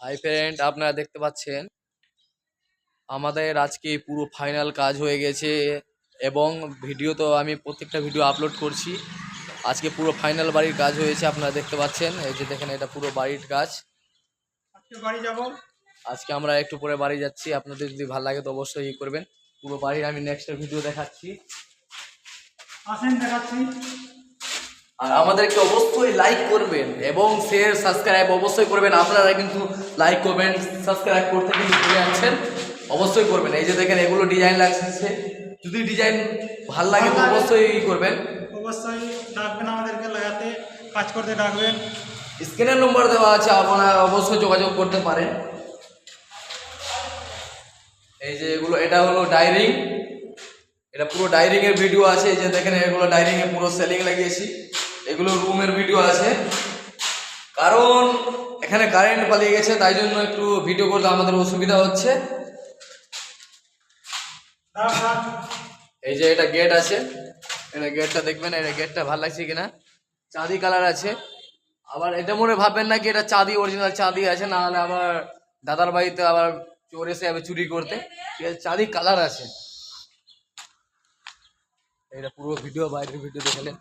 Hi friend, আপনারা দেখতে পাচ্ছেন আমাদের আজকে পুরো ফাইনাল কাজ হয়ে গেছে এবং ভিডিও তো আমি প্রত্যেকটা ভিডিও আপলোড করছি। আজকে পুরো ফাইনাল বাড়ির কাজ হয়েছে, আপনারা দেখতে পাচ্ছেন। এই যে দেখেন, এটা পুরো বাড়ির কাজ। আজকে বাড়ি যাব, আজকে আমরা একটু পরে বাড়ি যাচ্ছি। আপনাদের যদি ভালো লাগে তো অবশ্যই করবেন। পুরো বাড়ির আমি নেক্সট ভিডিও দেখাচ্ছি। আসেন দেখাচ্ছি। আর আমাদেরকে অবশ্যই লাইক করবেন এবং শেয়ার সাবস্ক্রাইব অবশ্যই করবেন। আপনারা কিন্তু লাইক করবেন, সাবস্ক্রাইব করতে কিন্তু ভুলে যাচ্ছেন, অবশ্যই করবেন। এই যে দেখেন, এগুলো ডিজাইন লাগছে। যদি ডিজাইন ভাল লাগে তো অবশ্যই করবেন। অবশ্যই ডাকবেন, আমাদেরকে লাগাতে কাজ করতে ডাকবেন। স্ক্রিনের নম্বর দেওয়া আছে, আপনারা অবশ্যই যোগাযোগ করতে পারেন। এই যে এগুলো, এটা হলো ডাইরিং, এটা পুরো ডাইরিং এর ভিডিও আছে। এই যে দেখেন, এগুলো ডাইরিং এ পুরো সেলিং লাগিয়েছি। এগুলো রুমের ভিডিও আছে, কারণ এখানে কারেন্ট পালিয়ে গেছে, তাই জন্য একটু ভিডিও করতে আমাদের অসুবিধা হচ্ছে। এই যে এটা গেট আছে, এটা গেটটা দেখবেন, এটা গেটটা ভালো লাগছে কিনা। চাঁদি কালার আছে। আবার এটা মনে ভাববেন না কি এটা চাঁদি, অরিজিনাল চাঁদি আছে, না হলে আবার দাদার বাড়িতে আবার চোর এসে যাবে চুরি করতে। ঠিক আছে, চাঁদি কালার আছে। এটা পুরো ভিডিও, বাইরের ভিডিও দেখালেন।